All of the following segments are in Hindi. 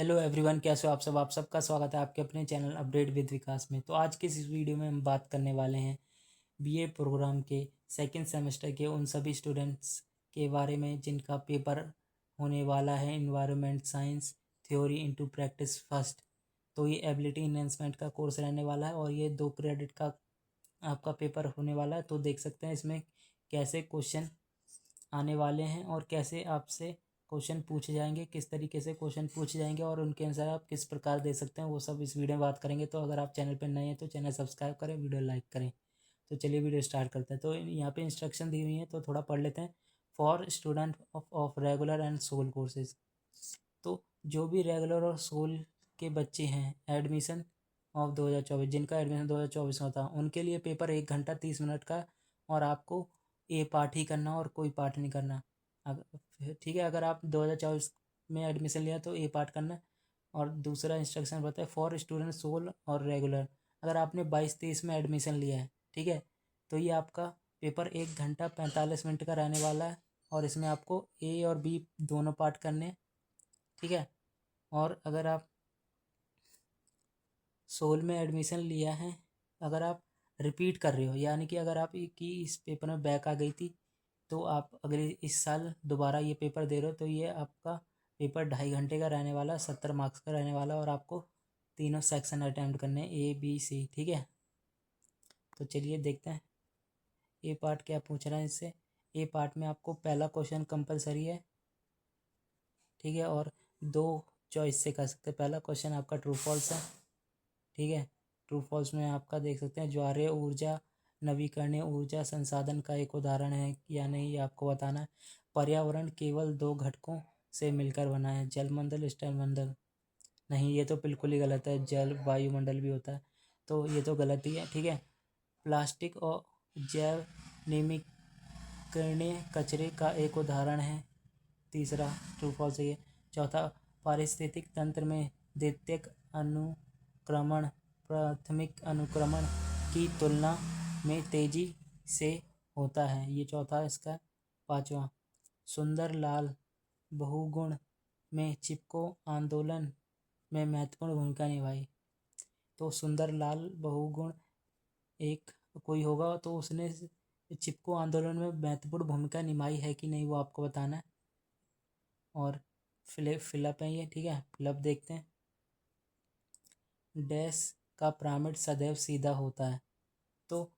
हेलो एवरीवन, कैसे हो आप सब। आप सबका स्वागत है आपके अपने चैनल अपडेट विद विकास में। तो आज के इस वीडियो में हम बात करने वाले हैं बीए प्रोग्राम के सेकंड सेमेस्टर के उन सभी स्टूडेंट्स के बारे में जिनका पेपर होने वाला है environment science theory into practice first. तो ये एबिलिटी इन्हेंसमेंट का कोर्स रहने वाला है और ये 2 क्रेडिट का आपका पेपर होने वाला है। तो देख सकते हैं इसमें कैसे क्वेश्चन आने वाले हैं और कैसे आपसे क्वेश्चन पूछे जाएंगे, किस तरीके से क्वेश्चन पूछे जाएंगे और उनके आंसर आप किस प्रकार दे सकते हैं, वो सब इस वीडियो में बात करेंगे। तो अगर आप चैनल पर नए हैं तो चैनल सब्सक्राइब करें, वीडियो लाइक करें। तो चलिए वीडियो स्टार्ट करते हैं। तो यहाँ पे इंस्ट्रक्शन दी हुई है तो थोड़ा पढ़ लेते हैं। For student of regular and SOL courses, तो जो भी रेगुलर और सोल के बच्चे हैं एडमिशन ऑफ 2024, जिनका एडमिशन 2024 में होता है, उनके लिए पेपर 1 घंटा 30 मिनट का और आपको ए पार्ट ही करना और कोई पार्ट नहीं करना। ठीक है, अगर आप 2024 में एडमिशन लिया तो ए पार्ट करना। और दूसरा इंस्ट्रक्शन बताए फॉर स्टूडेंट सोल और रेगुलर, अगर आपने 22-23 में एडमिशन लिया है, ठीक है, तो ये आपका पेपर 1 घंटा 45 मिनट का रहने वाला है और इसमें आपको ए और बी दोनों पार्ट करने हैं, ठीक है। और अगर आप सोल में एडमिशन लिया है, अगर आप रिपीट कर रहे हो, यानी कि अगर आप की इस पेपर में बैक आ गई थी तो आप अगले इस साल दोबारा ये पेपर दे रहे हो, तो ये आपका पेपर 2.5 घंटे का रहने वाला, 70 मार्क्स का रहने वाला और आपको तीनों सेक्शन अटैम्प्ट करने हैं, ए बी सी, ठीक है। तो चलिए देखते हैं ए पार्ट क्या पूछ रहा है इससे। ए पार्ट में आपको पहला क्वेश्चन कंपलसरी है, ठीक है, और 2 चॉइस से कर सकते हैं। पहला क्वेश्चन आपका ट्रू फॉल्स है, ठीक है। ट्रू फॉल्स में आपका देख सकते हैं ज्वारीय ऊर्जा नवीकरणीय ऊर्जा संसाधन का एक उदाहरण है या नहीं, ये आपको बताना है। पर्यावरण केवल 2 घटकों से मिलकर बना है, जलमंडल स्थलमंडल। नहीं, ये तो बिल्कुल ही गलत है, जल वायुमंडल भी होता है, तो ये तो गलत ही है, ठीक है। प्लास्टिक और जैव नवीकरणीय कचरे का एक उदाहरण है, तीसरा ट्रू फॉल्स है ये। चौथा, पारिस्थितिक तंत्र में द्वितीयक अनुक्रमण प्राथमिक अनुक्रमण की तुलना में तेजी से होता है, ये चौथा इसका। पांचवा, सुंदर लाल बहुगुण में चिपको आंदोलन में महत्वपूर्ण भूमिका निभाई। तो सुंदर लाल बहुगुण एक कोई होगा तो उसने चिपको आंदोलन में महत्वपूर्ण भूमिका निभाई है कि नहीं, वो आपको बताना है। और फिलअप है ये, ठीक है। फिलअप देखते हैं। डैश का पिरामिड सदैव सीधा होता है, तो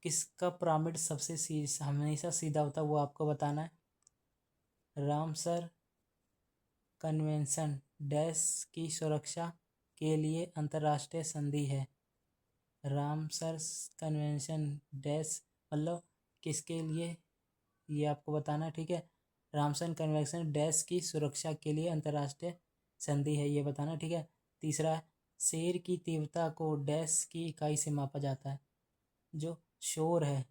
किसका पिरामिड सबसे हमेशा सीधा होता है वो आपको बताना है। रामसर कन्वेंशन डैश की सुरक्षा के लिए अंतर्राष्ट्रीय संधि है। रामसर कन्वेंशन डैश मतलब किसके लिए, ये आपको बताना है, ठीक है। रामसर कन्वेंशन डैश की सुरक्षा के लिए अंतर्राष्ट्रीय संधि है, ये बताना, ठीक है। तीसरा, शेर की तीव्रता को डैश की इकाई से मापा जाता है। जो शोर है,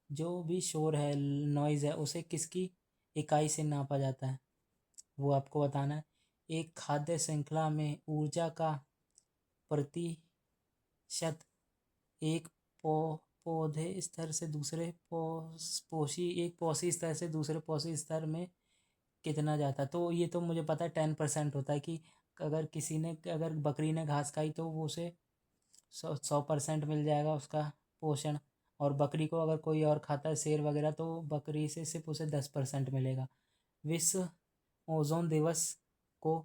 जो भी शोर है, नॉइज़ है, उसे किसकी इकाई से नापा जाता है, वो आपको बताना है। एक खाद्य श्रृंखला में ऊर्जा का प्रतिशत एक पौधे स्तर से दूसरे पोषी स्तर से दूसरे पोषी स्तर में कितना जाता है, तो ये तो मुझे पता है 10% होता है कि अगर किसी ने अगर बकरी ने घास खाई तो वो उसे 100% मिल जाएगा उसका पोषण। और बकरी को अगर कोई और खाता है, शेर वगैरह, तो बकरी से सिर्फ उसे 10% मिलेगा। विश्व ओजोन दिवस को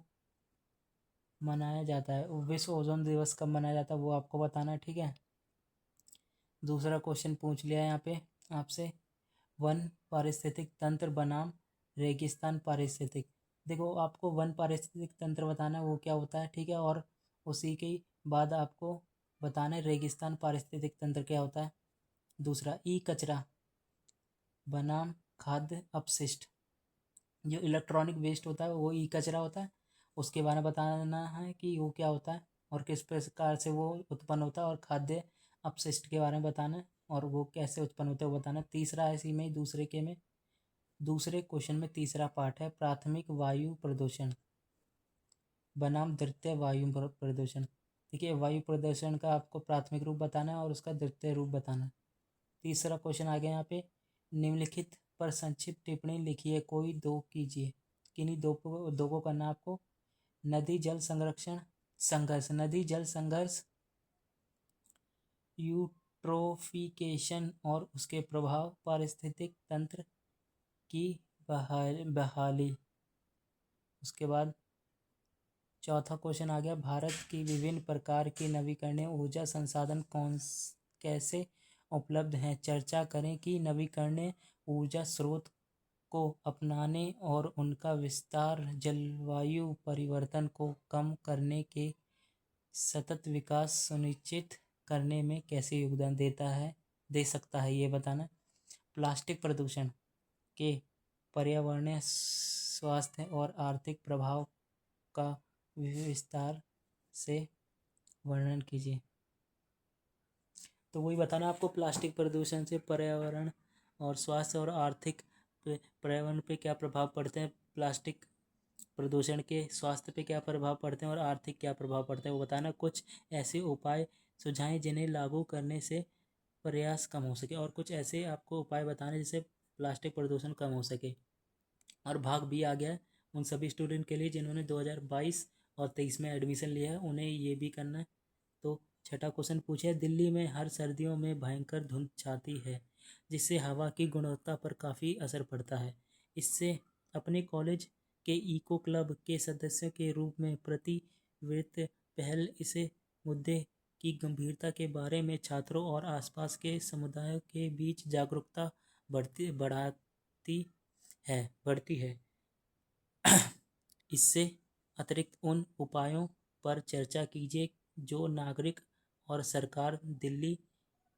मनाया जाता है, विश्व ओजोन दिवस कब मनाया जाता है वो आपको बताना है, ठीक है। दूसरा क्वेश्चन पूछ लिया है यहाँ पे आपसे। वन पारिस्थितिक तंत्र बनाम रेगिस्तान पारिस्थितिक, देखो आपको वन पारिस्थितिक तंत्र बताना है वो क्या होता है, ठीक है। और उसी के बाद आपको बताना है रेगिस्तान पारिस्थितिक तंत्र क्या होता है। दूसरा, ई कचरा बनाम खाद्य अपशिष्ट, जो इलेक्ट्रॉनिक वेस्ट होता है वो ई कचरा होता है, उसके बारे में बताना है कि वो क्या होता है और किस प्रकार से वो उत्पन्न होता है। और खाद्य अपशिष्ट के बारे में बताना है और वो कैसे उत्पन्न होते हैं वो बताना है। तीसरा है इसी में दूसरे क्वेश्चन में तीसरा पार्ट है प्राथमिक वायु प्रदूषण बनाम द्वितीय वायु प्रदूषण। देखिए, वायु प्रदूषण का आपको प्राथमिक रूप बताना है और उसका द्वितीय रूप बताना है। तीसरा क्वेश्चन आ गया यहाँ पे, निम्नलिखित पर संक्षिप्त टिप्पणी लिखिए, कोई दो कीजिए, किन्हीं दो को करना आपको। नदी जल संरक्षण संघर्ष, नदी जल संघर्ष, यूट्रोफिकेशन और उसके प्रभाव, पारिस्थितिक तंत्र की बहाली। उसके बाद चौथा क्वेश्चन आ गया, भारत की विभिन्न प्रकार की नवीकरणीय ऊर्जा संसाधन कैसे उपलब्ध हैं। चर्चा करें कि नवीकरणीय ऊर्जा स्रोत को अपनाने और उनका विस्तार जलवायु परिवर्तन को कम करने के सतत विकास सुनिश्चित करने में कैसे योगदान दे सकता है, ये बताना। प्लास्टिक प्रदूषण के पर्यावरणीय, स्वास्थ्य और आर्थिक प्रभाव का विस्तार से वर्णन कीजिए। तो वही बताना आपको, प्लास्टिक प्रदूषण से पर्यावरण और स्वास्थ्य और आर्थिक पर्यावरण पे क्या प्रभाव पड़ते हैं, प्लास्टिक प्रदूषण के स्वास्थ्य पे क्या प्रभाव पड़ते हैं और आर्थिक क्या प्रभाव पड़ते हैं, वो बताना। कुछ ऐसे उपाय सुझाएं जिन्हें लागू करने से प्रयास कम हो सके, और कुछ ऐसे आपको उपाय बताने जिससे प्लास्टिक प्रदूषण कम हो सके। और भाग बी आ गया है उन सभी स्टूडेंट के लिए जिन्होंने 2022 और 23 में एडमिशन लिया है, उन्हें ये भी करना है। तो छठा क्वेश्चन पूछे, दिल्ली में हर सर्दियों में भयंकर धुंध छाती है जिससे हवा की गुणवत्ता पर काफ़ी असर पड़ता है। इससे अपने कॉलेज के इको क्लब के सदस्यों के रूप में प्रतिवर्त पहल इसे मुद्दे की गंभीरता के बारे में छात्रों और आसपास के समुदायों के बीच जागरूकता बढ़ती है। इससे अतिरिक्त उन उपायों पर चर्चा कीजिए जो नागरिक और सरकार दिल्ली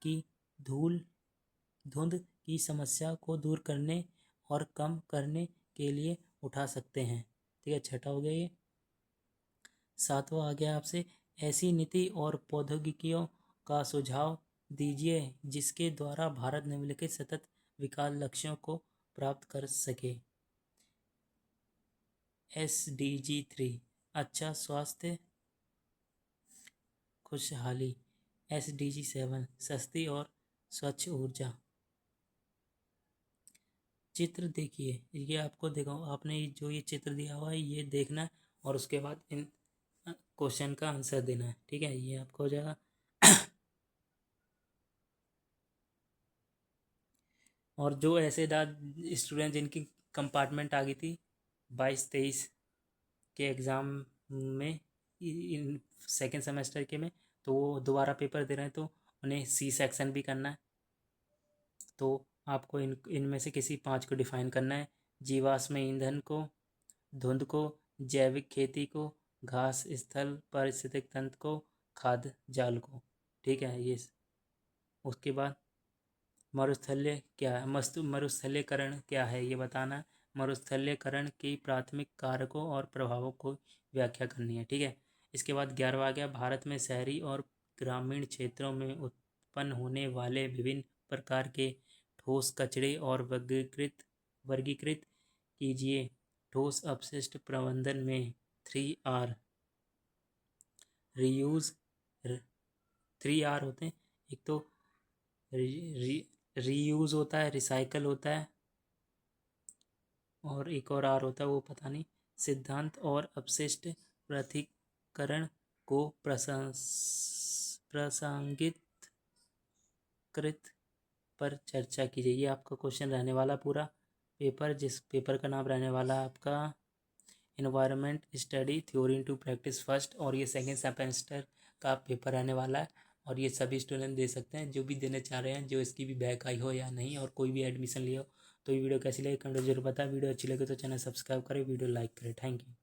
की धुंध की समस्या को दूर करने और कम करने के लिए उठा सकते हैं। ठीक है, छठा हो गया ये। सातवां आ गया आपसे, ऐसी नीति और प्रौद्योगिकियों का सुझाव दीजिए जिसके द्वारा भारत निम्नलिखित सतत विकास लक्ष्यों को प्राप्त कर सके। SDG 3 अच्छा स्वास्थ्य खुशहाली, SDG 7 सस्ती और स्वच्छ ऊर्जा। चित्र देखिए, ये आपको देखो, आपने जो ये चित्र दिया हुआ है ये देखना है और उसके बाद इन क्वेश्चन का आंसर देना है। ठीक है, ये आपको हो जाएगा। और जो ऐसे स्टूडेंट जिनकी कंपार्टमेंट आ गई थी 22-23 के एग्ज़ाम में, इन सेकेंड सेमेस्टर के में, तो वो दोबारा पेपर दे रहे हैं तो उन्हें C सेक्शन भी करना है। तो आपको इनमें से किसी 5 को डिफाइन करना है। जीवाश्म ईंधन को, धुंध को, जैविक खेती को, घास स्थल पारिस्थितिक तंत्र को, खाद्य जाल को। ठीक है, ये। उसके बाद मरुस्थलीय क्या है, मरुस्थलीकरण क्या है ये बताना। मरुस्थलीकरण की प्राथमिक कारकों और प्रभावों को व्याख्या करनी है। ठीक है, इसके बाद 11वां आ गया, भारत में शहरी और ग्रामीण क्षेत्रों में उत्पन्न होने वाले विभिन्न प्रकार के ठोस कचरे और वर्गीकृत कीजिए। ठोस अपशिष्ट प्रबंधन में 3R रीयूज 3R होते हैं। एक तो रीयूज होता है, रिसाइकल होता है, और एक और R होता है वो पता नहीं। सिद्धांत और अपशिष्ट पृथक्करण को प्रासंगिक पर चर्चा कीजिए। ये आपका क्वेश्चन रहने वाला पूरा पेपर, जिस पेपर का नाम रहने वाला आपका environment study theory into practice first, और ये सेकेंड सेमेस्टर का पेपर रहने वाला है। और ये सभी स्टूडेंट दे सकते हैं जो भी देना चाह रहे हैं, जो इसकी भी बैक आई हो या नहीं, और कोई भी एडमिशन लिया हो। तो ये वीडियो कैसी लगी कमेंट जरूर बताएं। वीडियो अच्छी लगे तो चैनल सब्सक्राइब करें, वीडियो लाइक करें। Thank you.